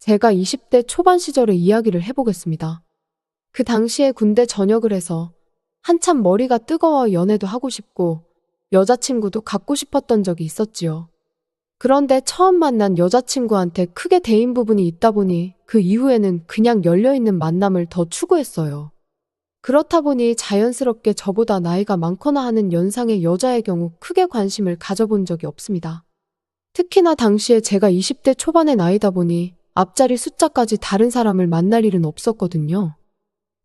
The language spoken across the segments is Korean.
제가 20대 초반 시절의 이야기를 해보겠습니다. 그 당시에 군대 전역을 해서 한참 머리가 뜨거워 연애도 하고 싶고 여자친구도 갖고 싶었던 적이 있었지요. 그런데 처음 만난 여자친구한테 크게 대인 부분이 있다 보니 그 이후에는 그냥 열려있는 만남을 더 추구했어요. 그렇다 보니 자연스럽게 저보다 나이가 많거나 하는 연상의 여자의 경우 크게 관심을 가져본 적이 없습니다. 특히나 당시에 제가 20대 초반의 나이다 보니 앞자리 숫자까지 다른 사람을 만날 일은 없었거든요.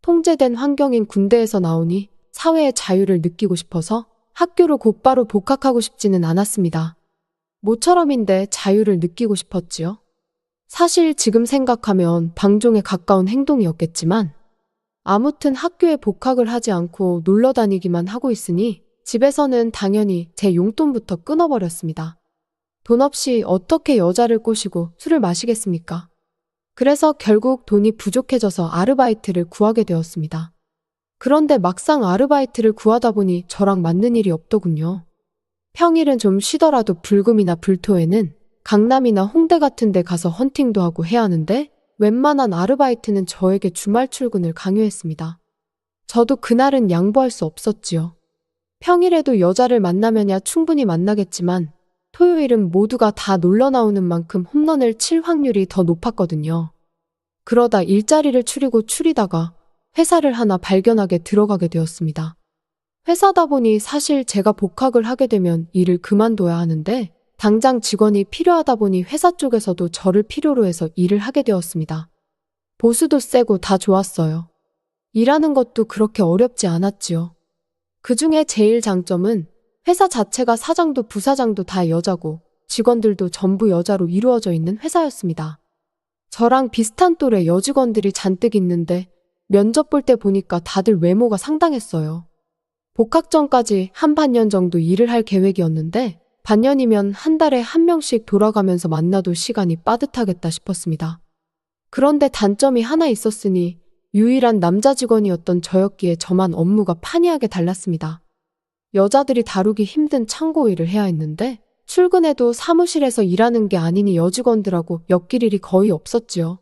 통제된 환경인 군대에서 나오니 사회의 자유를 느끼고 싶어서 학교로 곧바로 복학하고 싶지는 않았습니다. 모처럼인데 자유를 느끼고 싶었지요. 사실 지금 생각하면 방종에 가까운 행동이었겠지만 아무튼 학교에 복학을 하지 않고 놀러 다니기만 하고 있으니 집에서는 당연히 제 용돈부터 끊어버렸습니다. 돈 없이 어떻게 여자를 꼬시고 술을 마시겠습니까? 그래서 결국 돈이 부족해져서 아르바이트를 구하게 되었습니다. 그런데 막상 아르바이트를 구하다 보니 저랑 맞는 일이 없더군요. 평일은 좀 쉬더라도 불금이나 불토에는 강남이나 홍대 같은 데 가서 헌팅도 하고 해야 하는데 웬만한 아르바이트는 저에게 주말 출근을 강요했습니다. 저도 그날은 양보할 수 없었지요. 평일에도 여자를 만나면야 충분히 만나겠지만 토요일은 모두가 다 놀러 나오는 만큼 홈런을 칠 확률이 더 높았거든요. 그러다 일자리를 추리다가 회사를 하나 발견하게 들어가게 되었습니다. 회사다 보니 사실 제가 복학을 하게 되면 일을 그만둬야 하는데 당장 직원이 필요하다 보니 회사 쪽에서도 저를 필요로 해서 일을 하게 되었습니다. 보수도 세고 다 좋았어요. 일하는 것도 그렇게 어렵지 않았지요. 그중에 제일 장점은 회사 자체가 사장도 부사장도 다 여자고 직원들도 전부 여자로 이루어져 있는 회사였습니다. 저랑 비슷한 또래 여직원들이 잔뜩 있는데 면접 볼 때 보니까 다들 외모가 상당했어요. 복학 전까지 한 반년 정도 일을 할 계획이었는데 반년이면 한 달에 한 명씩 돌아가면서 만나도 시간이 빠듯하겠다 싶었습니다. 그런데 단점이 하나 있었으니 유일한 남자 직원이었던 저였기에 저만 업무가 판이하게 달랐습니다. 여자들이 다루기 힘든 창고 일을 해야 했는데 출근해도 사무실에서 일하는 게 아니니 여직원들하고 엮일 일이 거의 없었지요.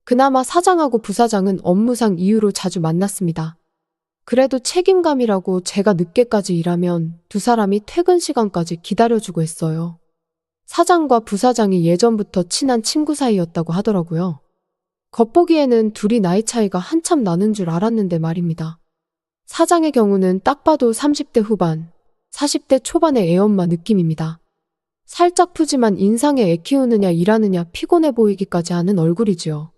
그나마 사장하고 부사장은 업무상 이유로 자주 만났습니다. 그래도 책임감이라고 제가 늦게까지 일하면 두 사람이 퇴근 시간까지 기다려주고 했어요. 사장과 부사장이 예전부터 친한 친구 사이였다고 하더라고요. 겉보기에는 둘이 나이 차이가 한참 나는 줄 알았는데 말입니다. 사장의 경우는 딱 봐도 30대 후반, 40대 초반의 애엄마 느낌입니다. 살짝 푸지만 인상에 애 키우느냐 일하느냐 피곤해 보이기까지 하는 얼굴이지요.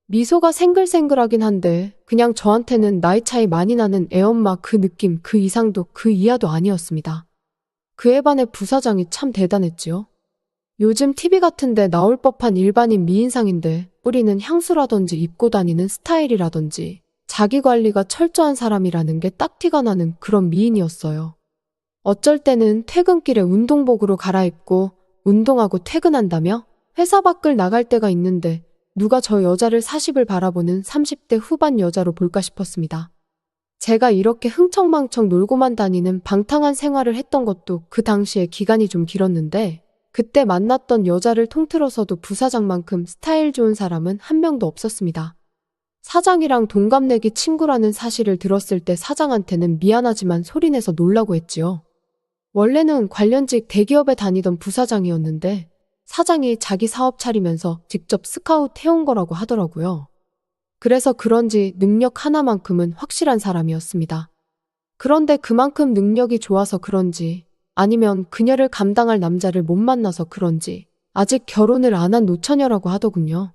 미소가 생글생글하긴 한데 그냥 저한테는 나이 차이 많이 나는 애엄마 그 느낌 그 이상도 그 이하도 아니었습니다. 그에 반해 부사장이 참 대단했지요. 요즘 TV 같은데 나올 법한 일반인 미인상인데 뿌리는 향수라든지 입고 다니는 스타일이라든지 자기 관리가 철저한 사람이라는 게 딱 티가 나는 그런 미인이었어요. 어쩔 때는 퇴근길에 운동복으로 갈아입고 운동하고 퇴근한다며 회사 밖을 나갈 때가 있는데 누가 저 여자를 40을 바라보는 30대 후반 여자로 볼까 싶었습니다. 제가 이렇게 흥청망청 놀고만 다니는 방탕한 생활을 했던 것도 그 당시에 기간이 좀 길었는데 그때 만났던 여자를 통틀어서도 부사장만큼 스타일 좋은 사람은 한 명도 없었습니다. 사장이랑 동갑내기 친구라는 사실을 들었을 때 사장한테는 미안하지만 소리내서 놀라고 했지요. 원래는 관련직 대기업에 다니던 부사장이었는데 사장이 자기 사업 차리면서 직접 스카우트 해온 거라고 하더라고요. 그래서 그런지 능력 하나만큼은 확실한 사람이었습니다. 그런데 그만큼 능력이 좋아서 그런지 아니면 그녀를 감당할 남자를 못 만나서 그런지 아직 결혼을 안 한 노처녀라고 하더군요.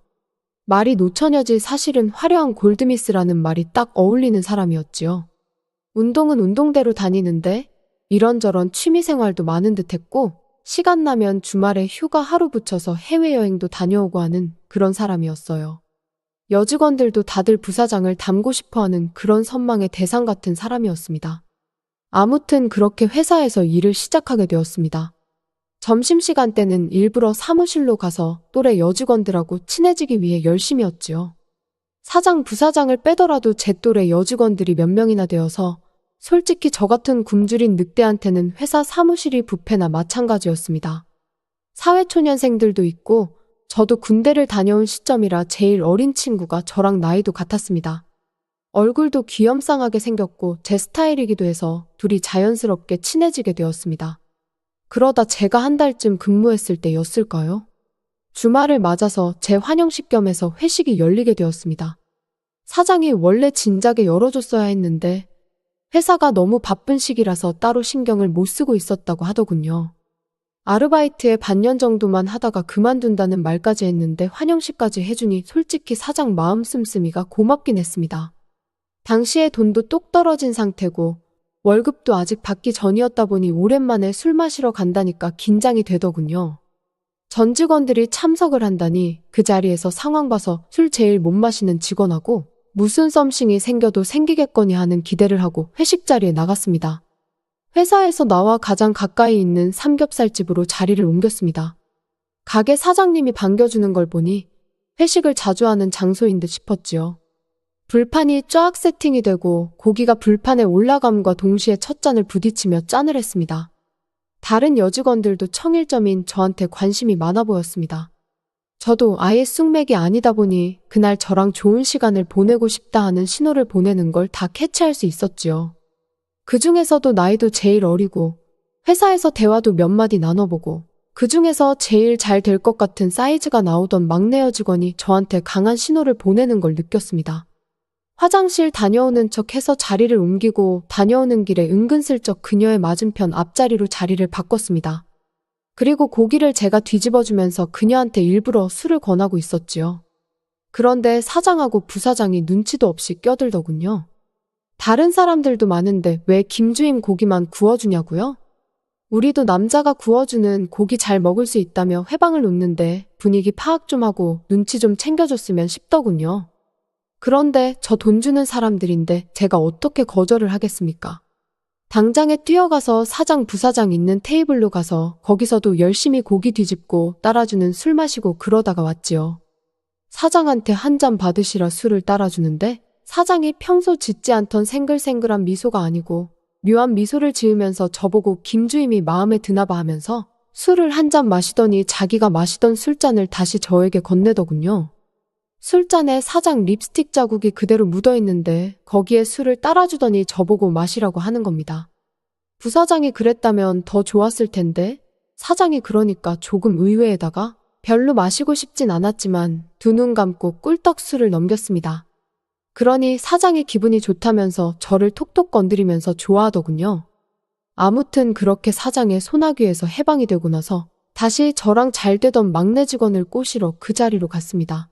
말이 노처녀지 사실은 화려한 골드미스라는 말이 딱 어울리는 사람이었지요. 운동은 운동대로 다니는데 이런저런 취미생활도 많은 듯했고 시간 나면 주말에 휴가 하루 붙여서 해외여행도 다녀오고 하는 그런 사람이었어요. 여직원들도 다들 부사장을 닮고 싶어하는 그런 선망의 대상 같은 사람이었습니다. 아무튼 그렇게 회사에서 일을 시작하게 되었습니다. 점심시간 때는 일부러 사무실로 가서 또래 여직원들하고 친해지기 위해 열심히 했지요. 사장, 부사장을 빼더라도 제 또래 여직원들이 몇 명이나 되어서 솔직히 저 같은 굶주린 늑대한테는 회사 사무실이 뷔페나 마찬가지였습니다. 사회초년생들도 있고 저도 군대를 다녀온 시점이라 제일 어린 친구가 저랑 나이도 같았습니다. 얼굴도 귀염쌍하게 생겼고 제 스타일이기도 해서 둘이 자연스럽게 친해지게 되었습니다. 그러다 제가 한 달쯤 근무했을 때였을까요? 주말을 맞아서 제 환영식 겸해서 회식이 열리게 되었습니다. 사장이 원래 진작에 열어줬어야 했는데 회사가 너무 바쁜 시기라서 따로 신경을 못 쓰고 있었다고 하더군요. 아르바이트에 반년 정도만 하다가 그만둔다는 말까지 했는데 환영식까지 해주니 솔직히 사장 마음 씀씀이가 고맙긴 했습니다. 당시에 돈도 똑 떨어진 상태고 월급도 아직 받기 전이었다 보니 오랜만에 술 마시러 간다니까 긴장이 되더군요. 전 직원들이 참석을 한다니 그 자리에서 상황 봐서 술 제일 못 마시는 직원하고 무슨 썸씽이 생겨도 생기겠거니 하는 기대를 하고 회식 자리에 나갔습니다. 회사에서 나와 가장 가까이 있는 삼겹살집으로 자리를 옮겼습니다. 가게 사장님이 반겨주는 걸 보니 회식을 자주 하는 장소인 듯 싶었지요. 불판이 쫙 세팅이 되고 고기가 불판에 올라감과 동시에 첫 잔을 부딪히며 짠을 했습니다. 다른 여직원들도 청일점인 저한테 관심이 많아 보였습니다. 저도 아예 쑥맥이 아니다 보니 그날 저랑 좋은 시간을 보내고 싶다 하는 신호를 보내는 걸 다 캐치할 수 있었지요. 그 중에서도 나이도 제일 어리고 회사에서 대화도 몇 마디 나눠보고 그 중에서 제일 잘 될 것 같은 사이즈가 나오던 막내 여직원이 저한테 강한 신호를 보내는 걸 느꼈습니다. 화장실 다녀오는 척 해서 자리를 옮기고 다녀오는 길에 은근슬쩍 그녀의 맞은편 앞자리로 자리를 바꿨습니다. 그리고 고기를 제가 뒤집어주면서 그녀한테 일부러 술을 권하고 있었지요. 그런데 사장하고 부사장이 눈치도 없이 껴들더군요. 다른 사람들도 많은데 왜 김주임 고기만 구워주냐고요? 우리도 남자가 구워주는 고기 잘 먹을 수 있다며 회방을 놓는데 분위기 파악 좀 하고 눈치 좀 챙겨줬으면 싶더군요. 그런데 저 돈 주는 사람들인데 제가 어떻게 거절을 하겠습니까? 당장에 뛰어가서 사장 부사장 있는 테이블로 가서 거기서도 열심히 고기 뒤집고 따라주는 술 마시고 그러다가 왔지요. 사장한테 한 잔 받으시라 술을 따라주는데 사장이 평소 짓지 않던 생글생글한 미소가 아니고 묘한 미소를 지으면서 저보고 김주임이 마음에 드나봐 하면서 술을 한 잔 마시더니 자기가 마시던 술잔을 다시 저에게 건네더군요. 술잔에 사장 립스틱 자국이 그대로 묻어있는데 거기에 술을 따라주더니 저보고 마시라고 하는 겁니다. 부사장이 그랬다면 더 좋았을 텐데 사장이 그러니까 조금 의외에다가 별로 마시고 싶진 않았지만 두 눈 감고 꿀떡 술을 넘겼습니다. 그러니 사장이 기분이 좋다면서 저를 톡톡 건드리면서 좋아하더군요. 아무튼 그렇게 사장의 소나귀에서 해방이 되고 나서 다시 저랑 잘 되던 막내 직원을 꼬시러 그 자리로 갔습니다.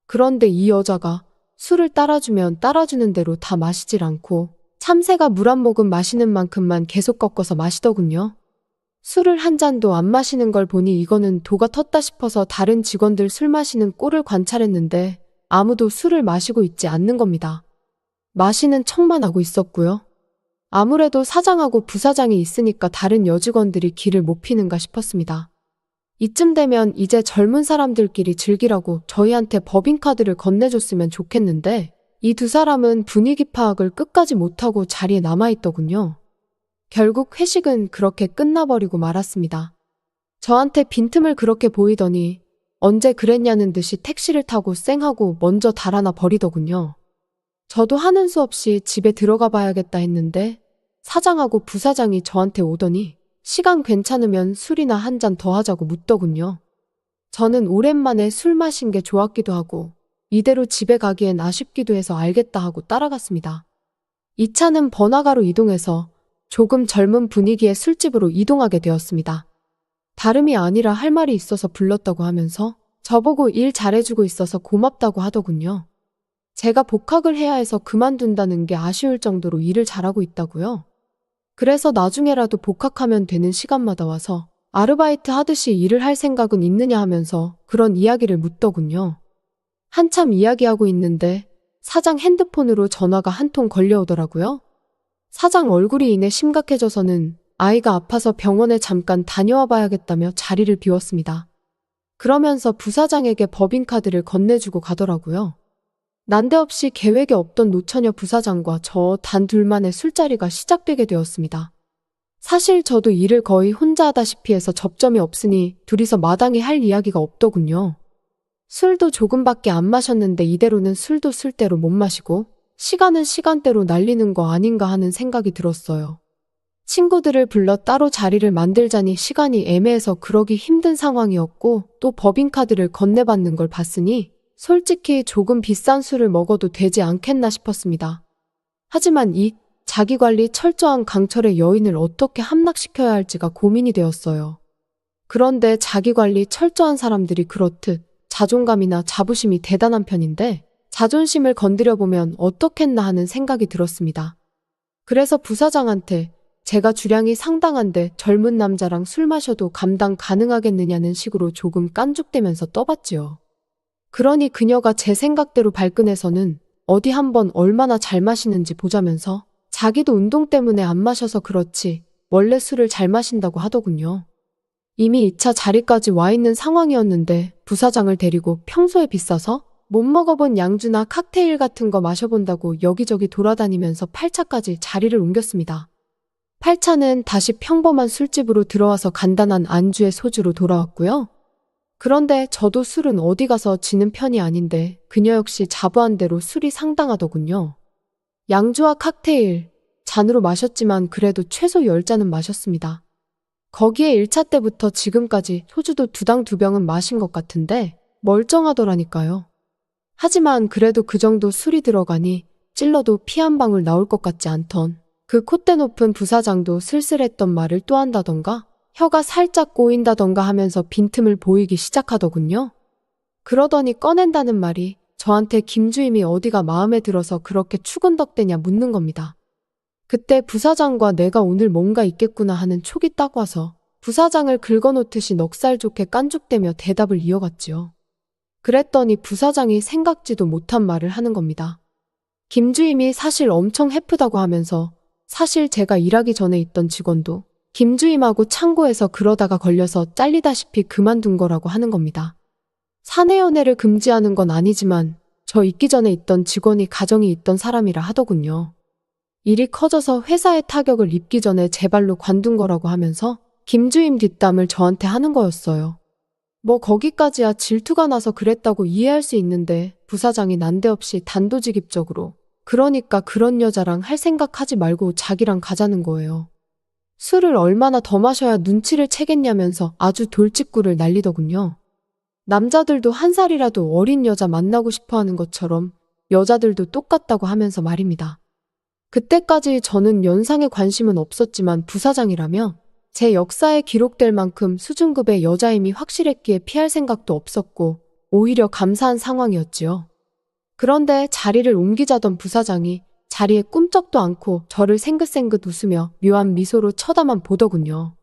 그런데 이 여자가 술을 따라주면 따라주는 대로 다 마시질 않고 참새가 물 한 모금 마시는 만큼만 계속 꺾어서 마시더군요. 술을 한 잔도 안 마시는 걸 보니 이거는 도가 텄다 싶어서 다른 직원들 술 마시는 꼴을 관찰했는데 아무도 술을 마시고 있지 않는 겁니다. 마시는 척만 하고 있었고요. 아무래도 사장하고 부사장이 있으니까 다른 여직원들이 기를 못 피는가 싶었습니다. 이쯤 되면 이제 젊은 사람들끼리 즐기라고 저희한테 법인카드를 건네줬으면 좋겠는데 이 두 사람은 분위기 파악을 끝까지 못하고 자리에 남아있더군요. 결국 회식은 그렇게 끝나버리고 말았습니다. 저한테 빈틈을 그렇게 보이더니 언제 그랬냐는 듯이 택시를 타고 쌩하고 먼저 달아나 버리더군요. 저도 하는 수 없이 집에 들어가 봐야겠다 했는데 사장하고 부사장이 저한테 오더니 시간 괜찮으면 술이나 한 잔 더 하자고 묻더군요. 저는 오랜만에 술 마신 게 좋았기도 하고 이대로 집에 가기엔 아쉽기도 해서 알겠다 하고 따라갔습니다. 이 차는 번화가로 이동해서 조금 젊은 분위기의 술집으로 이동하게 되었습니다. 다름이 아니라 할 말이 있어서 불렀다고 하면서 저보고 일 잘해주고 있어서 고맙다고 하더군요. 제가 복학을 해야 해서 그만둔다는 게 아쉬울 정도로 일을 잘하고 있다고요. 그래서 나중에라도 복학하면 되는 시간마다 와서 아르바이트 하듯이 일을 할 생각은 있느냐 하면서 그런 이야기를 묻더군요. 한참 이야기하고 있는데 사장 핸드폰으로 전화가 한 통 걸려오더라고요. 사장 얼굴이 이내 심각해져서는 아이가 아파서 병원에 잠깐 다녀와 봐야겠다며 자리를 비웠습니다. 그러면서 부사장에게 법인카드를 건네주고 가더라고요. 난데없이 계획에 없던 노처녀 부사장과 저 단 둘만의 술자리가 시작되게 되었습니다. 사실 저도 일을 거의 혼자 하다시피 해서 접점이 없으니 둘이서 마땅히 할 이야기가 없더군요. 술도 조금밖에 안 마셨는데 이대로는 술도 술대로 못 마시고 시간은 시간대로 날리는 거 아닌가 하는 생각이 들었어요. 친구들을 불러 따로 자리를 만들자니 시간이 애매해서 그러기 힘든 상황이었고 또 법인카드를 건네받는 걸 봤으니 솔직히 조금 비싼 술을 먹어도 되지 않겠나 싶었습니다. 하지만 이 자기관리 철저한 강철의 여인을 어떻게 함락시켜야 할지가 고민이 되었어요. 그런데 자기관리 철저한 사람들이 그렇듯 자존감이나 자부심이 대단한 편인데 자존심을 건드려보면 어떻겠나 하는 생각이 들었습니다. 그래서 부사장한테 제가 주량이 상당한데 젊은 남자랑 술 마셔도 감당 가능하겠느냐는 식으로 조금 깐죽대면서 떠봤지요. 그러니 그녀가 제 생각대로 발끈해서는 어디 한번 얼마나 잘 마시는지 보자면서 자기도 운동 때문에 안 마셔서 그렇지 원래 술을 잘 마신다고 하더군요. 이미 2차 자리까지 와 있는 상황이었는데 부사장을 데리고 평소에 비싸서 못 먹어본 양주나 칵테일 같은 거 마셔본다고 여기저기 돌아다니면서 8차까지 자리를 옮겼습니다. 8차는 다시 평범한 술집으로 들어와서 간단한 안주에 소주로 돌아왔고요. 그런데 저도 술은 어디 가서 지는 편이 아닌데 그녀 역시 자부한 대로 술이 상당하더군요. 양주와 칵테일, 잔으로 마셨지만 그래도 최소 10잔은 마셨습니다. 거기에 1차 때부터 지금까지 소주도 2당 2병은 마신 것 같은데 멀쩡하더라니까요. 하지만 그래도 그 정도 술이 들어가니 찔러도 피 한 방울 나올 것 같지 않던 그 콧대 높은 부사장도 쓸쓸했던 말을 또 한다던가 혀가 살짝 꼬인다던가 하면서 빈틈을 보이기 시작하더군요. 그러더니 꺼낸다는 말이 저한테 김주임이 어디가 마음에 들어서 그렇게 추근덕대냐 묻는 겁니다. 그때 부사장과 내가 오늘 뭔가 있겠구나 하는 촉이 딱 와서 부사장을 긁어놓듯이 넉살 좋게 깐죽대며 대답을 이어갔지요. 그랬더니 부사장이 생각지도 못한 말을 하는 겁니다. 김주임이 사실 엄청 해프다고 하면서 사실 제가 일하기 전에 있던 직원도 김주임하고 창고에서 그러다가 걸려서 잘리다시피 그만둔 거라고 하는 겁니다. 사내 연애를 금지하는 건 아니지만 저 있기 전에 있던 직원이 가정이 있던 사람이라 하더군요. 일이 커져서 회사에 타격을 입기 전에 제 발로 관둔 거라고 하면서 김주임 뒷담을 저한테 하는 거였어요. 뭐 거기까지야 질투가 나서 그랬다고 이해할 수 있는데 부사장이 난데없이 단도직입적으로 그러니까 그런 여자랑 할 생각하지 말고 자기랑 가자는 거예요. 술을 얼마나 더 마셔야 눈치를 채겠냐면서 아주 돌직구를 날리더군요. 남자들도 한 살이라도 어린 여자 만나고 싶어하는 것처럼 여자들도 똑같다고 하면서 말입니다. 그때까지 저는 연상에 관심은 없었지만 부사장이라며 제 역사에 기록될 만큼 수준급의 여자임이 확실했기에 피할 생각도 없었고 오히려 감사한 상황이었지요. 그런데 자리를 옮기자던 부사장이 자리에 꿈쩍도 않고 저를 생긋생긋 웃으며 묘한 미소로 쳐다만 보더군요.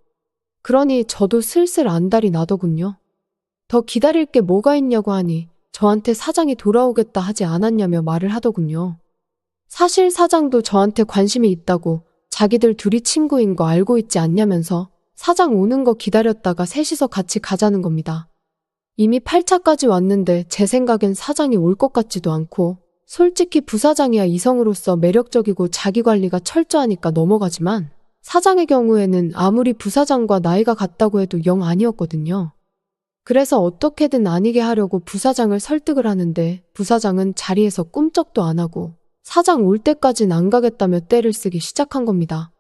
그러니 저도 슬슬 안달이 나더군요. 더 기다릴 게 뭐가 있냐고 하니 저한테 사장이 돌아오겠다 하지 않았냐며 말을 하더군요. 사실 사장도 저한테 관심이 있다고 자기들 둘이 친구인 거 알고 있지 않냐면서 사장 오는 거 기다렸다가 셋이서 같이 가자는 겁니다. 이미 8차까지 왔는데 제 생각엔 사장이 올 것 같지도 않고 솔직히 부사장이야 이성으로서 매력적이고 자기관리가 철저하니까 넘어가지만 사장의 경우에는 아무리 부사장과 나이가 같다고 해도 영 아니었거든요. 그래서 어떻게든 아니게 하려고 부사장을 설득을 하는데 부사장은 자리에서 꿈쩍도 안 하고 사장 올 때까진 안 가겠다며 떼를 쓰기 시작한 겁니다.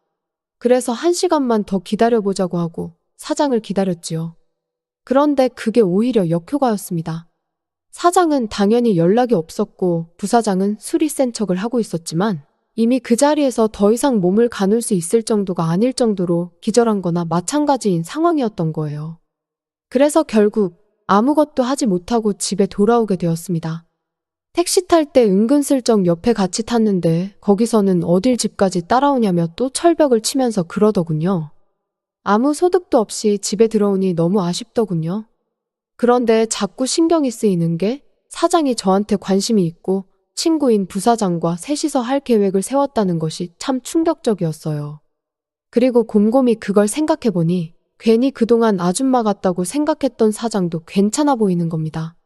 그래서 1시간만 더 기다려보자고 하고 사장을 기다렸지요. 그런데 그게 오히려 역효과였습니다. 사장은 당연히 연락이 없었고 부사장은 술이 센 척을 하고 있었지만 이미 그 자리에서 더 이상 몸을 가눌 수 있을 정도가 아닐 정도로 기절한 거나 마찬가지인 상황이었던 거예요. 그래서 결국 아무것도 하지 못하고 집에 돌아오게 되었습니다. 택시 탈 때 은근슬쩍 옆에 같이 탔는데 거기서는 어딜 집까지 따라오냐며 또 철벽을 치면서 그러더군요. 아무 소득도 없이 집에 들어오니 너무 아쉽더군요. 그런데 자꾸 신경이 쓰이는 게 사장이 저한테 관심이 있고 친구인 부사장과 셋이서 할 계획을 세웠다는 것이 참 충격적이었어요. 그리고 곰곰이 그걸 생각해보니 괜히 그동안 아줌마 같다고 생각했던 사장도 괜찮아 보이는 겁니다.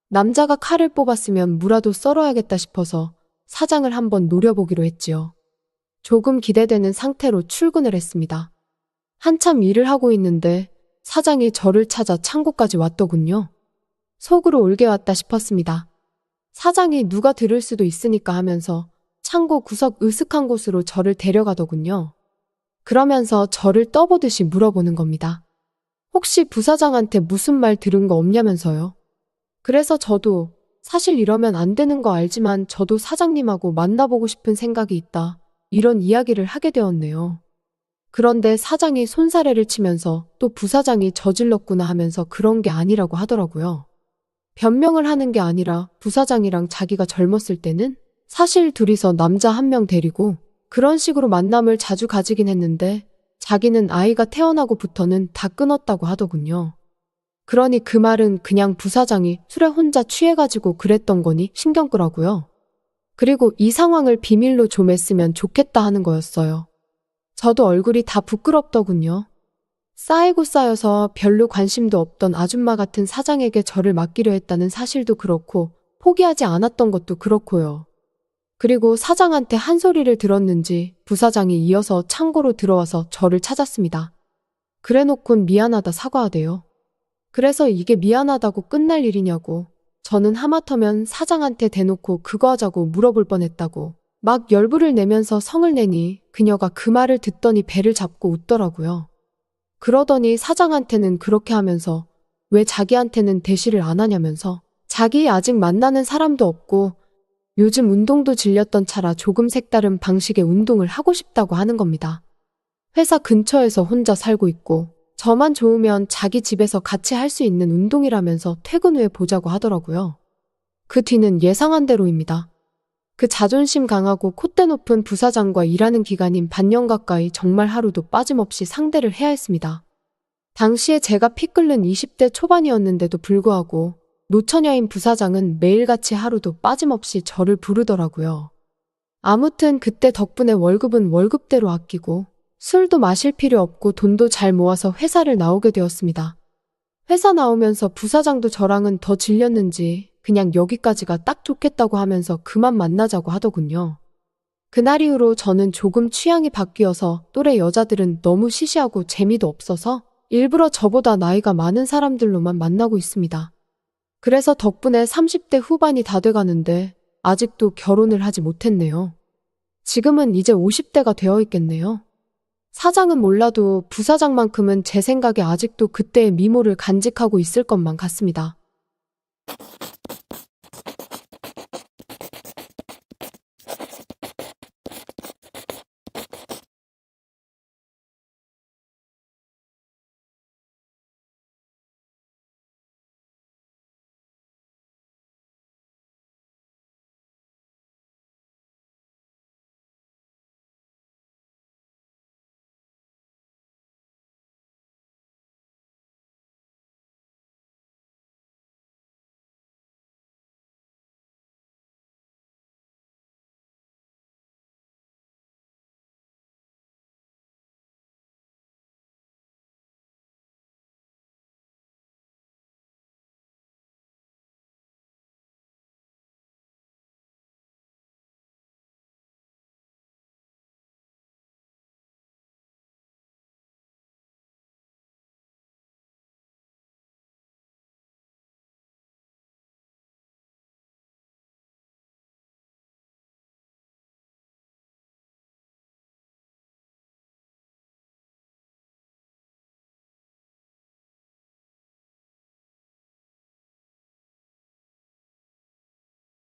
남자가 칼을 뽑았으면 무라도 썰어야겠다 싶어서 사장을 한번 노려보기로 했지요. 조금 기대되는 상태로 출근을 했습니다. 한참 일을 하고 있는데 사장이 저를 찾아 창고까지 왔더군요. 속으로 올게 왔다 싶었습니다. 사장이 누가 들을 수도 있으니까 하면서 창고 구석 으슥한 곳으로 저를 데려가더군요. 그러면서 저를 떠보듯이 물어보는 겁니다. 혹시 부사장한테 무슨 말 들은 거 없냐면서요. 그래서 저도 사실 이러면 안 되는 거 알지만 저도 사장님하고 만나보고 싶은 생각이 있다. 이런 이야기를 하게 되었네요. 그런데 사장이 손사래를 치면서 또 부사장이 저질렀구나 하면서 그런 게 아니라고 하더라고요. 변명을 하는 게 아니라 부사장이랑 자기가 젊었을 때는 사실 둘이서 남자 한 명 데리고 그런 식으로 만남을 자주 가지긴 했는데 자기는 아이가 태어나고부터는 다 끊었다고 하더군요. 그러니 그 말은 그냥 부사장이 술에 혼자 취해가지고 그랬던 거니 신경 끄라고요. 그리고 이 상황을 비밀로 좀 했으면 좋겠다 하는 거였어요. 저도 얼굴이 다 부끄럽더군요. 쌓이고 쌓여서 별로 관심도 없던 아줌마 같은 사장에게 저를 맡기려 했다는 사실도 그렇고 포기하지 않았던 것도 그렇고요. 그리고 사장한테 한 소리를 들었는지 부사장이 이어서 창고로 들어와서 저를 찾았습니다. 그래놓곤 미안하다 사과하대요. 그래서 이게 미안하다고 끝날 일이냐고. 저는 하마터면 사장한테 대놓고 그거 하자고 물어볼 뻔했다고 막 열불을 내면서 성을 내니 그녀가 그 말을 듣더니 배를 잡고 웃더라고요. 그러더니 사장한테는 그렇게 하면서 왜 자기한테는 대시를 안 하냐면서 자기 아직 만나는 사람도 없고 요즘 운동도 질렸던 차라 조금 색다른 방식의 운동을 하고 싶다고 하는 겁니다. 회사 근처에서 혼자 살고 있고 저만 좋으면 자기 집에서 같이 할 수 있는 운동이라면서 퇴근 후에 보자고 하더라고요. 그 뒤는 예상한 대로입니다. 그 자존심 강하고 콧대 높은 부사장과 일하는 기간인 반년 가까이 정말 하루도 빠짐없이 상대를 해야 했습니다. 당시에 제가 피 끓는 20대 초반이었는데도 불구하고 노처녀인 부사장은 매일같이 하루도 빠짐없이 저를 부르더라고요. 아무튼 그때 덕분에 월급은 월급대로 아끼고 술도 마실 필요 없고 돈도 잘 모아서 회사를 나오게 되었습니다. 회사 나오면서 부사장도 저랑은 더 질렸는지 그냥 여기까지가 딱 좋겠다고 하면서 그만 만나자고 하더군요. 그날 이후로 저는 조금 취향이 바뀌어서 또래 여자들은 너무 시시하고 재미도 없어서 일부러 저보다 나이가 많은 사람들로만 만나고 있습니다. 그래서 덕분에 30대 후반이 다 돼가는데 아직도 결혼을 하지 못했네요. 지금은 이제 50대가 되어 있겠네요. 사장은 몰라도 부사장만큼은 제 생각에 아직도 그때의 미모를 간직하고 있을 것만 같습니다.